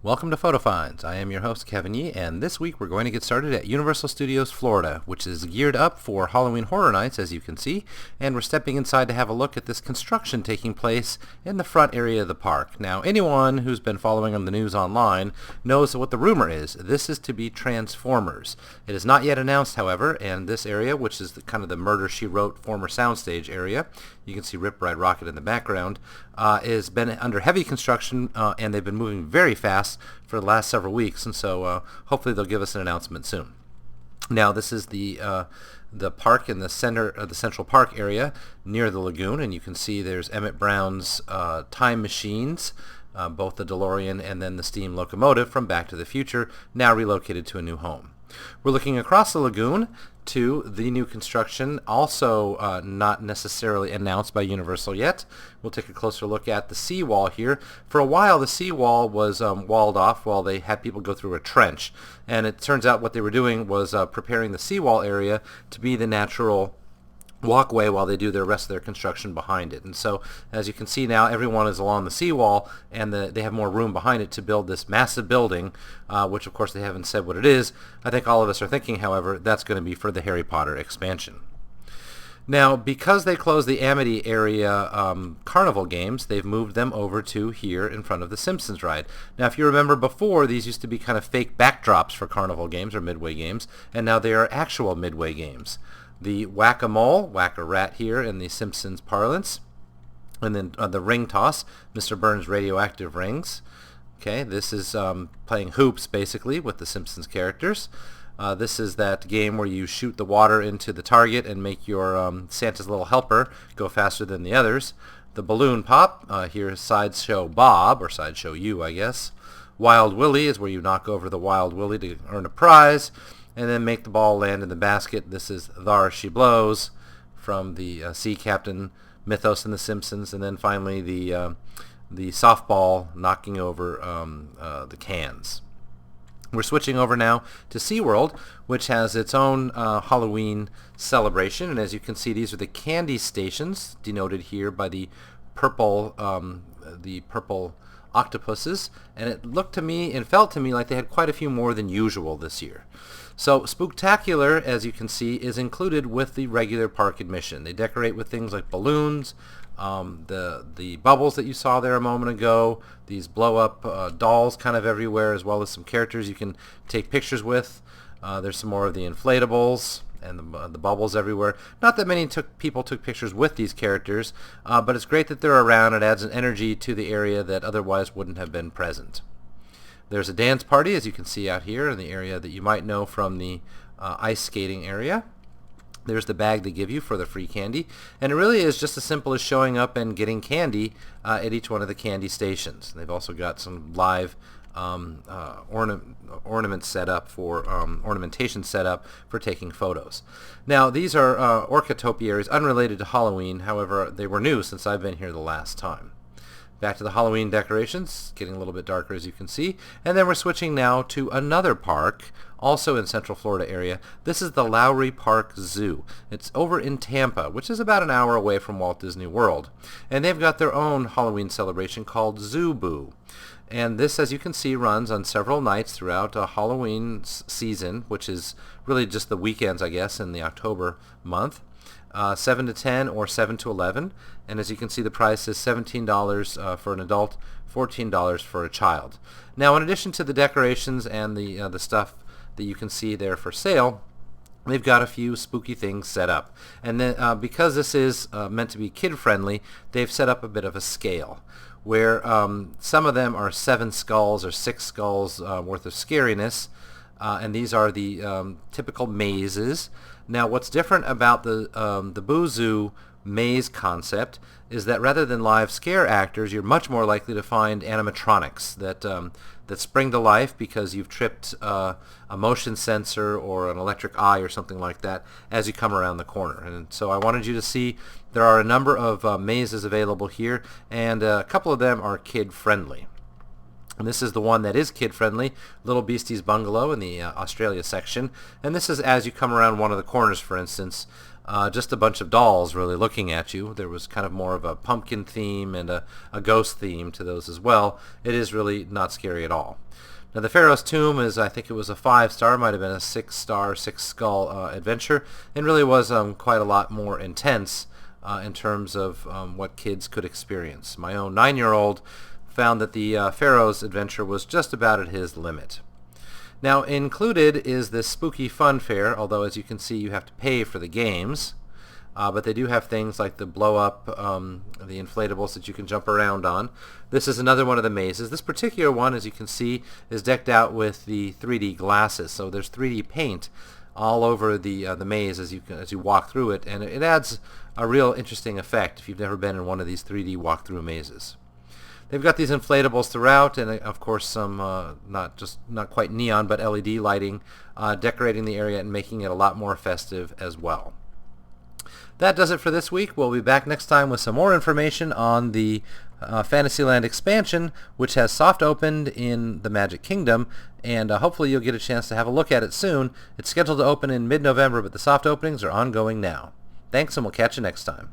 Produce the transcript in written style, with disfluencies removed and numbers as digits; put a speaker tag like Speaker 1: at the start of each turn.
Speaker 1: Welcome to Photo Finds. I am your host Kevin Yee, and this week we're going to get started at Universal Studios Florida, which is geared up for Halloween Horror Nights, as you can see, and we're stepping inside to have a look at this construction taking place in the front area of the park. Now, anyone who's been following on the news online knows what the rumor is. This is to be Transformers. It is not yet announced, however, and this area, which is kind of the Murder, She Wrote former soundstage area, you can see Rip Ride Rocket in the background, has been under heavy construction, and they've been moving very fast for the last several weeks, and so hopefully they'll give us an announcement soon. Now, this is the park in the center of the Central Park area near the lagoon, and you can see there's Emmett Brown's time machines, both the DeLorean and then the steam locomotive from Back to the Future, now relocated to a new home. We're looking across the lagoon to the new construction, also not necessarily announced by Universal yet. We'll take a closer look at the seawall here. For a while, the seawall was walled off while they had people go through a trench, and it turns out what they were doing was preparing the seawall area to be the natural walkway while they do the rest of their construction behind it. And so, as you can see now, everyone is along the seawall, and they have more room behind it to build this massive building, which of course they haven't said what it is. I think all of us are thinking, however, that's going to be for the Harry Potter expansion. Now, because they closed the Amity area carnival games, they've moved them over to here in front of the Simpsons ride. Now, if you remember before, these used to be kind of fake backdrops for carnival games or Midway games, and now they are actual Midway games. The Whack-A-Mole, Whack-A-Rat here in the Simpsons parlance, and then the ring toss, Mr. Burns' radioactive rings. Okay, this is playing hoops basically with the Simpsons characters. This is that game where you shoot the water into the target and make your Santa's little helper go faster than the others. The balloon pop, here is Sideshow Bob, or Sideshow You, I guess. Wild Willie is where you knock over the Wild Willie to earn a prize, and then make the ball land in the basket. This is Thar She Blows from the Sea Captain mythos in The Simpsons, and then finally the softball knocking over the cans. We're switching over now to SeaWorld, which has its own Halloween celebration, and as you can see, these are the candy stations, denoted here by the purple octopuses, and it looked to me and felt to me like they had quite a few more than usual this year. So Spooktacular, as you can see, is included with the regular park admission. They decorate with things like balloons, the bubbles that you saw there a moment ago, these blow-up dolls kind of everywhere, as well as some characters you can take pictures with. There's some more of the inflatables and the bubbles everywhere. Not that many people took pictures with these characters, but it's great that they're around. It adds an energy to the area that otherwise wouldn't have been present. There's a dance party, as you can see out here in the area that you might know from the ice skating area. There's the bag they give you for the free candy, and it really is just as simple as showing up and getting candy at each one of the candy stations. They've also got some live ornaments set up for ornamentation set up for taking photos. Now, these are orca topiaries unrelated to Halloween. However, they were new since I've been here the last time. Back to the Halloween decorations, getting a little bit darker as you can see. And then we're switching now to another park, also in Central Florida area. This is the Lowry Park Zoo. It's over in Tampa, which is about an hour away from Walt Disney World. And they've got their own Halloween celebration called Zubu. And this, as you can see, runs on several nights throughout a Halloween season, which is really just the weekends, I guess, in the October month. 7 to 10 or 7 to 11, and as you can see, the price is $17 for an adult, $14 for a child. Now, in addition to the decorations and the stuff that you can see there for sale, they've got a few spooky things set up, and then because this is meant to be kid friendly, they've set up a bit of a scale where some of them are 7 skulls or 6 skulls worth of scariness, and these are the typical mazes. Now, what's different about the Boo Zoo maze concept is that rather than live scare actors, you're much more likely to find animatronics that spring to life because you've tripped a motion sensor or an electric eye or something like that as you come around the corner. And so I wanted you to see there are a number of mazes available here, and a couple of them are kid-friendly. And this is the one that is kid-friendly, Little Beastie's Bungalow in the Australia section. And this is as you come around one of the corners, for instance. just a bunch of dolls really looking at you. There was kind of more of a pumpkin theme and a ghost theme to those as well. It is really not scary at all. Now the Pharaoh's Tomb is, I think it was a 5-star, might have been a 6-star, 6-skull adventure, and really was quite a lot more intense in terms of what kids could experience. My own 9-year-old found that the Pharaoh's adventure was just about at his limit. Now included is this spooky fun fair, although as you can see you have to pay for the games. But they do have things like the blow-up, the inflatables that you can jump around on. This is another one of the mazes. This particular one, as you can see, is decked out with the 3D glasses. So there's 3D paint all over the maze as you walk through it, and it adds a real interesting effect if you've never been in one of these 3D walkthrough mazes. They've got these inflatables throughout, and of course some not quite neon, but LED lighting, decorating the area and making it a lot more festive as well. That does it for this week. We'll be back next time with some more information on the Fantasyland expansion, which has soft opened in the Magic Kingdom, and hopefully you'll get a chance to have a look at it soon. It's scheduled to open in mid-November, but the soft openings are ongoing now. Thanks, and we'll catch you next time.